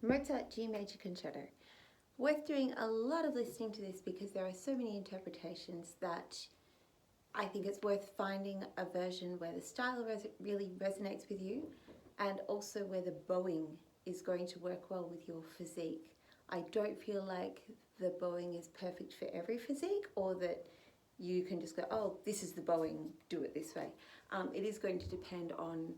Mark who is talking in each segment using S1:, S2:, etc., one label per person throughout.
S1: Mozart G Major concerto. Worth doing a lot of listening to this because there are so many interpretations that I think it's worth finding a version where the style really resonates with you, and also where the bowing is going to work well with your physique. I don't feel like the bowing is perfect for every physique, or that you can just go, oh, this is the bowing, do it this way. It is going to depend on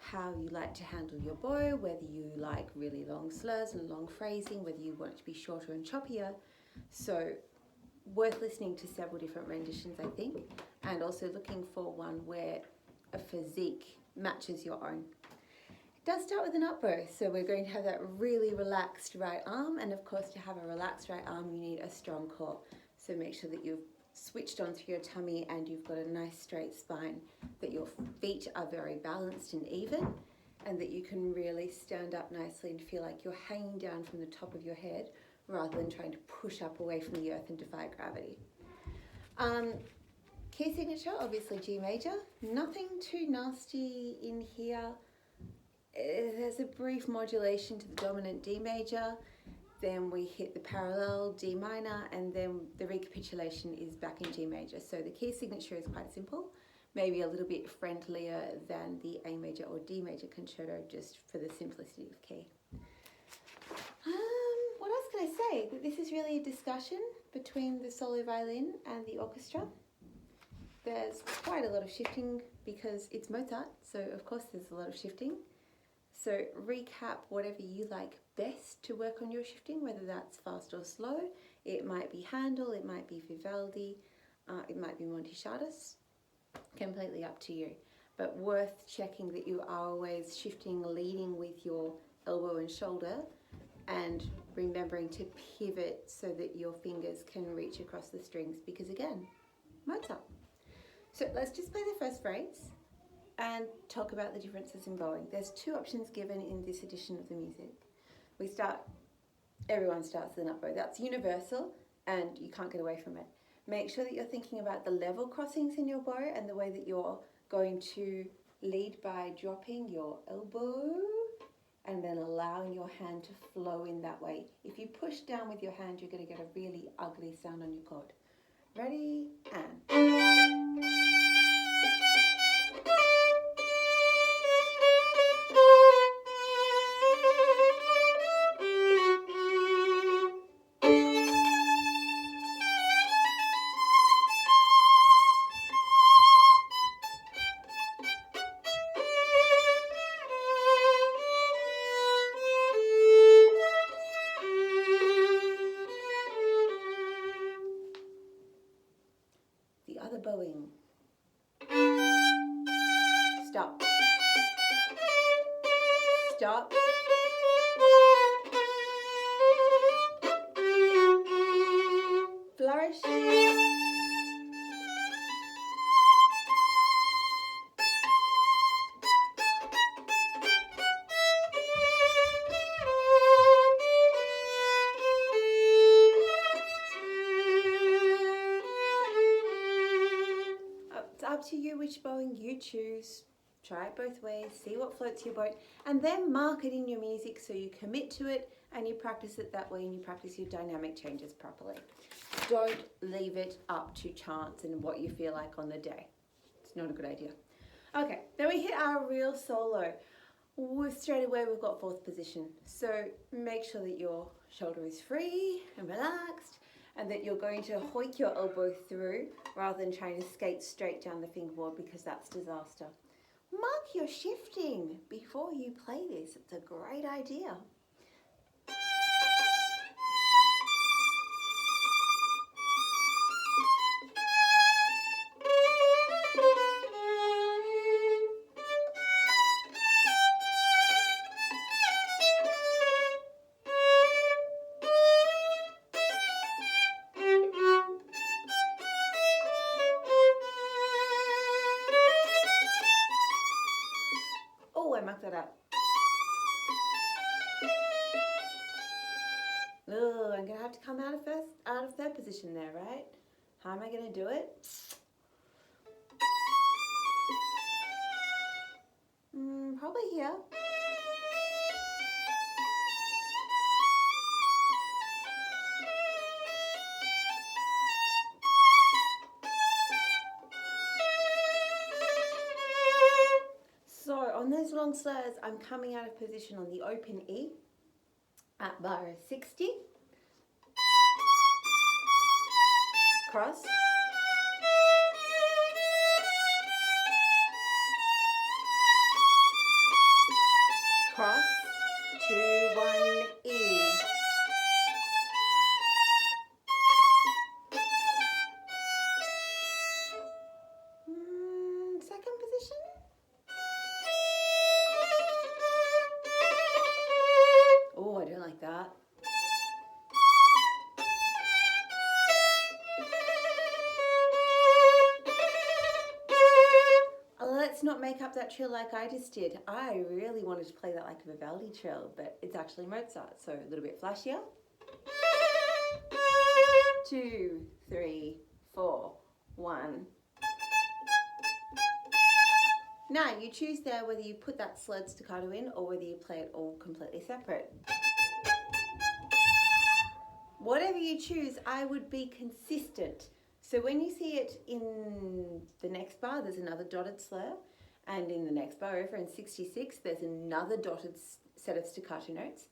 S1: how you like to handle your bow, whether you like really long slurs and long phrasing, whether you want it to be shorter and choppier. So worth listening to several different renditions, I think, and also looking for one where a physique matches your own. It does start with an up bow, so we're going to have that really relaxed right arm, and of course to have a relaxed right arm you need a strong core. So make sure that you've switched on through your tummy and you've got a nice straight spine, that your feet are very balanced and even, and that you can really stand up nicely and feel like you're hanging down from the top of your head rather than trying to push up away from the earth and defy gravity. Key signature, obviously G major. Nothing too nasty in here. There's a brief modulation to the dominant D major, then we hit the parallel D minor, and then the recapitulation is back in G major. So the key signature is quite simple, maybe a little bit friendlier than the A major or D major concerto, just for the simplicity of key. What else can I say? That this is really a discussion between the solo violin and the orchestra. There's quite a lot of shifting because it's Mozart, so of course there's a lot of shifting. So recap whatever you like best to work on your shifting, whether that's fast or slow. It might be Handel, it might be Vivaldi, it might be Monti-Chardas, completely up to you. But worth checking that you are always shifting, leading with your elbow and shoulder, and remembering to pivot so that your fingers can reach across the strings, because again, Mozart. So let's just play the first phrase and talk about the differences in bowing. There's two options given in this edition of the music. Everyone starts with an up bow. That's universal and you can't get away from it. Make sure that you're thinking about the level crossings in your bow and the way that you're going to lead by dropping your elbow and then allowing your hand to flow in that way. If you push down with your hand, you're going to get a really ugly sound on your chord. Ready, and... the other bowing. Stop. Stop. Flourish. It's up to you which bowing you choose. Try it both ways, see what floats your boat, and then mark it in your music so you commit to it and you practice it that way and you practice your dynamic changes properly. Don't leave it up to chance and what you feel like on the day. It's not a good idea. Okay, then we hit our real solo. Straight away we've got fourth position. So make sure that your shoulder is free and relaxed, and that you're going to hoik your elbow through rather than trying to skate straight down the fingerboard, because that's disaster. Mark your shifting before you play this. It's a great idea. Oh, I mucked that up. Oh, I'm gonna have to come out of third position there, right? How am I gonna do it? Probably here. on slurs, I'm coming out of position on the open E at bar 60. Cross. Cross, 2, 1, E. Second position. Oh, I don't like that. Let's not make up that trill like I just did. I really wanted to play that like a Vivaldi trill, but it's actually Mozart, so a little bit flashier. 2, 3, 4, 1. Now you choose there whether you put that slurred staccato in or whether you play it all completely separate. Whatever you choose, I would be consistent. So when you see it in the next bar, there's another dotted slur, and in the next bar over in 66, there's another dotted set of staccato notes.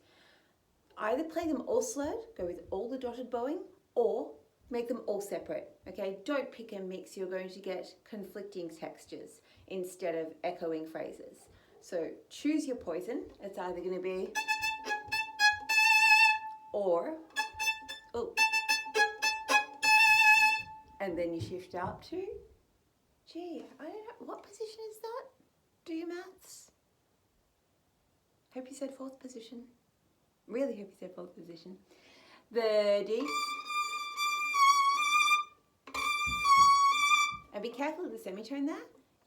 S1: Either play them all slurred, go with all the dotted bowing, or make them all separate, okay? Don't pick and mix, you're going to get conflicting textures instead of echoing phrases. So choose your poison. It's either going to be or, oh, and then you shift up to, gee, I don't know, what position is that? Do your maths. Hope you said fourth position. Really hope you said fourth position. The D. And be careful of the semitone there.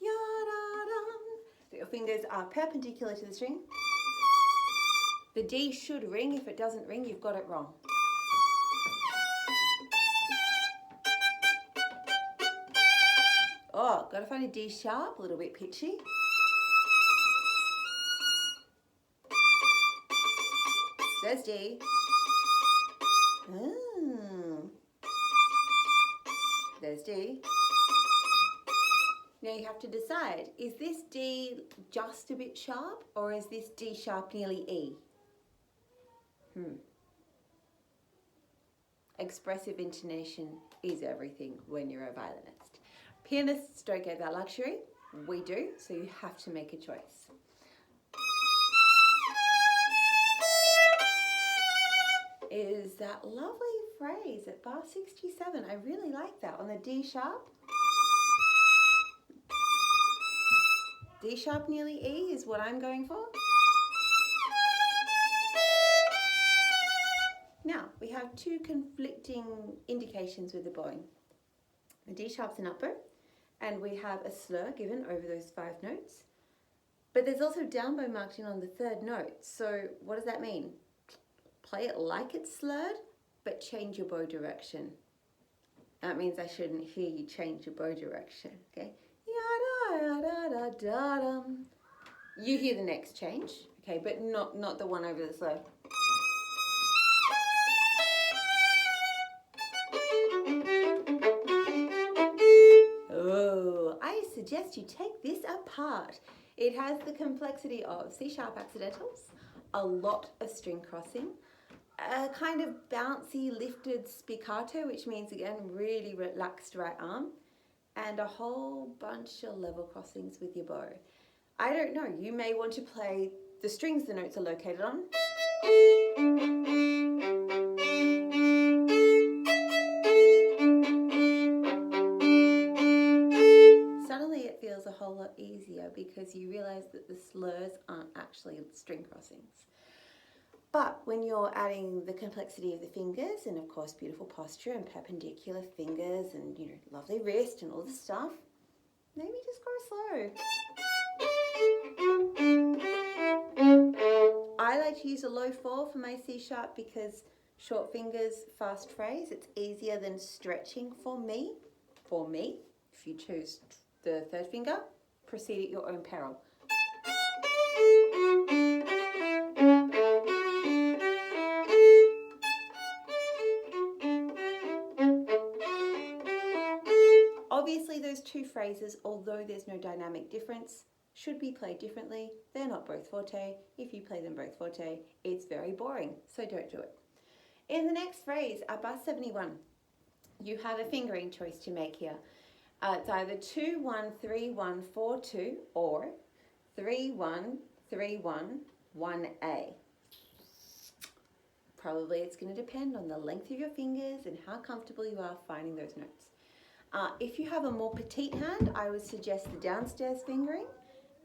S1: Ya-da-dum. So your fingers are perpendicular to the string. The D should ring. If it doesn't ring, you've got it wrong. Oh, got to find a D sharp, a little bit pitchy. There's D. There's D. Now you have to decide, is this D just a bit sharp or is this D sharp nearly E? Expressive intonation is everything when you're a violinist. Pianists don't get that luxury. We do, so you have to make a choice. Is that lovely phrase at bar 67. I really like that. On the D sharp. D sharp nearly E is what I'm going for. Now, we have two conflicting indications with the bowing. The D sharp's an upper, and we have a slur given over those 5 notes. But there's also down bow marked in on the 3rd note. So what does that mean? Play it like it's slurred, but change your bow direction. That means I shouldn't hear you change your bow direction, okay? Ya-da-da-da-da-dum. You hear the next change, okay, but not the one over the slur. Oh, I suggest you take this apart. It has the complexity of C sharp accidentals, a lot of string crossing, a kind of bouncy lifted spiccato, which means again really relaxed right arm, and a whole bunch of level crossings with your bow. I don't know, you may want to play the strings the notes are located on. Suddenly it feels a whole lot easier because you realize that the slurs aren't actually string crossings. But when you're adding the complexity of the fingers and of course beautiful posture and perpendicular fingers and lovely wrist and all the stuff, maybe just go slow. I like to use a low 4 for my C sharp because short fingers, fast phrase, it's easier than stretching for me. If you choose the 3rd finger, proceed at your own peril. Obviously those 2 phrases, although there's no dynamic difference, should be played differently. They're not both forte. If you play them both forte, it's very boring, so don't do it. In the next phrase, at bar 71, you have a fingering choice to make here. It's either 2-1-3-1-4-2 or 3-1-3-1-1-A. Probably it's going to depend on the length of your fingers and how comfortable you are finding those notes. If you have a more petite hand, I would suggest the downstairs fingering.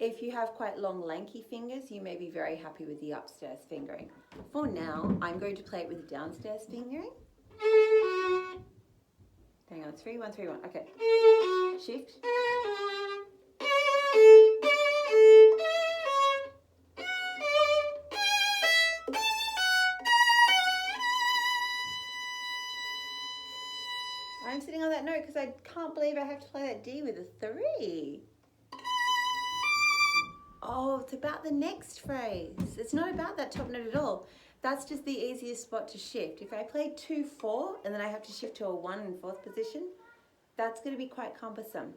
S1: If you have quite long, lanky fingers, you may be very happy with the upstairs fingering. For now, I'm going to play it with the downstairs fingering. Hang on, 3-1-3-1. Okay. Shift. I'm sitting on that note because I can't believe I have to play that D with a 3. Oh, it's about the next phrase. It's not about that top note at all. That's just the easiest spot to shift. If I play 2-4 and then I have to shift to a 1 in 4th position, that's going to be quite cumbersome.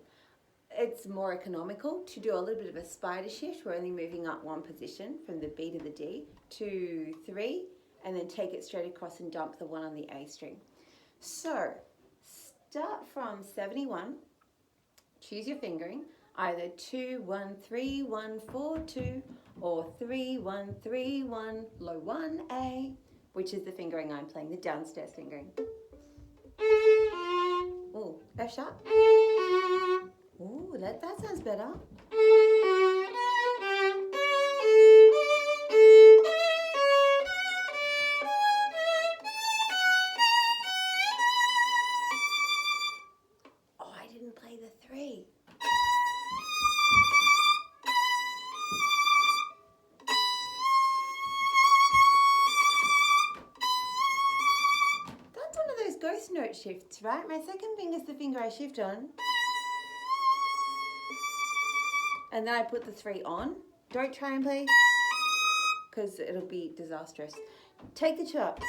S1: It's more economical to do a little bit of a spider shift. We're only moving up 1 position from the B to the D to 3 and then take it straight across and dump the 1 on the A string. So start from 71, choose your fingering, either 2-1-3-1-4-2 or 3-1-3-1 low 1-A, which is the fingering I'm playing, the downstairs fingering. Ooh, F sharp. Ooh, that sounds better. Oh, I didn't play the 3. That's one of those ghost note shifts, right? My second finger's the finger I shift on. And then I put the 3 on. Don't try and play, because it'll be disastrous. Take the 2 up.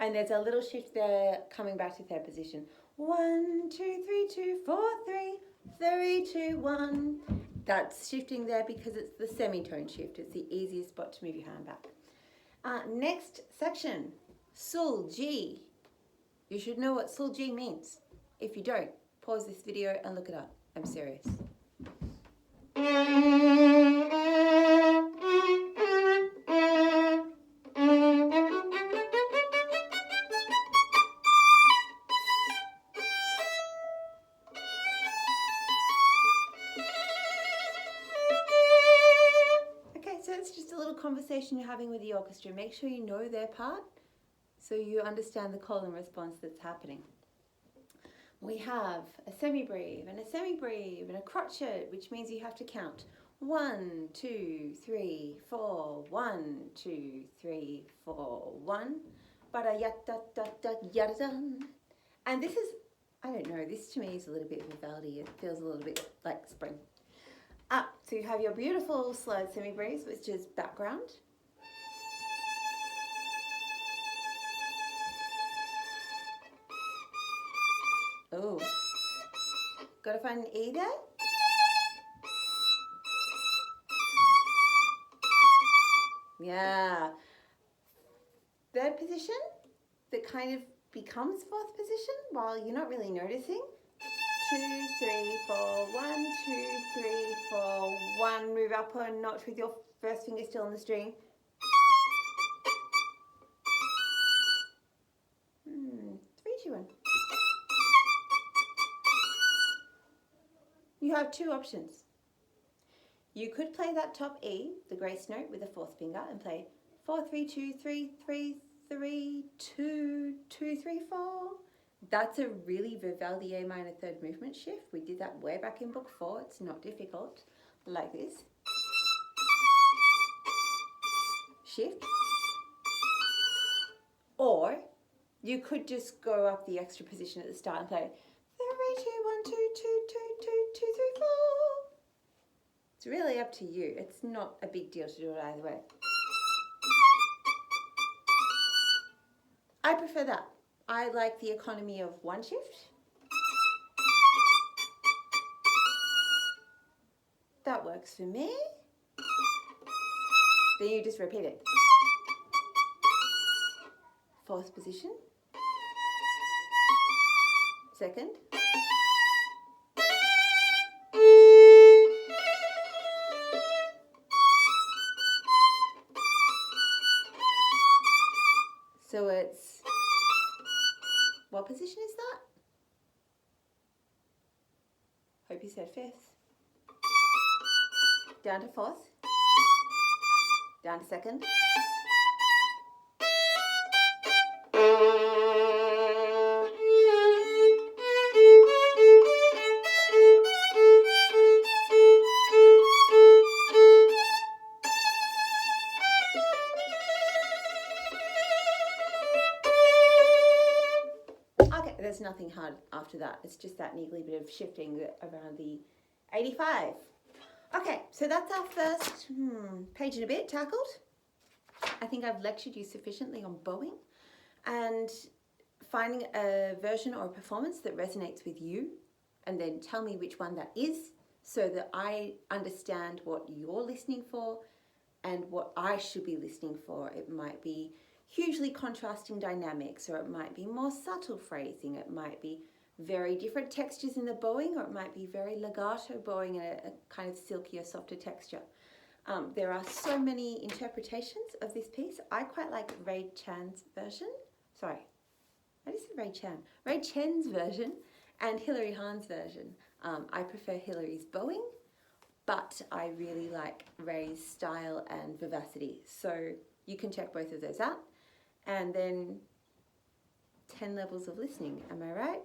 S1: And there's a little shift there coming back to 3rd position. 1, 2, 3, 2, 4, 3, 3, 2, 1. That's shifting there because it's the semitone shift. It's the easiest spot to move your hand back. Next section, Sul G. You should know what Sul G means. If you don't, pause this video and look it up. I'm serious. Okay, so it's just a little conversation you're having with the orchestra. Make sure you know their part so you understand the call and response that's happening. We have a semi-breve and a semi-breve and a crotchet, which means you have to count 1, 2, 3, 4, 1, 2, 3, 4, 1. And this is, I don't know, this to me is a little bit Vivaldi. It feels a little bit like spring. So you have your beautiful slide semi-breves, which is background. Oh, got to find an E there. Yeah. 3rd position that kind of becomes 4th position while you're not really noticing. 2, 3, 4, 1, 2, 3, 4, 1. Move up a notch with your 1st finger still on the string. 3, 2, 1. You have 2 options. You could play that top E, the grace note, with a 4th finger and play 4, 3, 2, 3, 3, 3, 2, 2, 3, 4. That's a really Vivaldi A minor 3rd movement shift. We did that way back in book 4. It's not difficult. Like this. Shift. Or you could just go up the extra position at the start and play 3, 2, 1, 2, 2, 2, 2, 2, 3, 4. It's really up to you. It's not a big deal to do it either way. I prefer that. I like the economy of one shift. That works for me. Then you just repeat it. Fourth position. Second. So it's, what position is that? Hope you said fifth. Down to fourth. Down to second. Okay, there's nothing hard after that. It's just that niggly bit of shifting around the 85. Okay, so that's our first page and a bit tackled. I think I've lectured you sufficiently on bowing and finding a version or a performance that resonates with you, and then tell me which one that is so that I understand what you're listening for and what I should be listening for. It might be hugely contrasting dynamics, or it might be more subtle phrasing. It might be very different textures in the bowing, or it might be very legato bowing and a kind of silkier, softer texture. There are so many interpretations of this piece. I quite like Ray Chan's version. Sorry, I just said Ray Chan. Ray Chen's version and Hilary Hahn's version. I prefer Hilary's bowing, but I really like Ray's style and vivacity. So you can check both of those out. And then 10 levels of listening, am I right?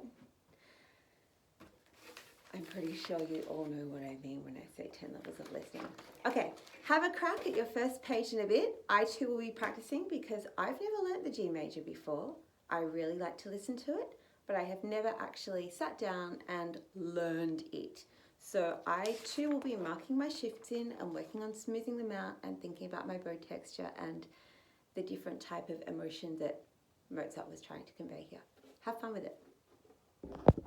S1: I'm pretty sure you all know what I mean when I say 10 levels of listening. Okay, have a crack at your first page in a bit. I too will be practicing because I've never learnt the G major before. I really like to listen to it, but I have never actually sat down and learned it. So I too will be marking my shifts in and working on smoothing them out and thinking about my bow texture and the different type of emotion that Mozart was trying to convey here. Have fun with it.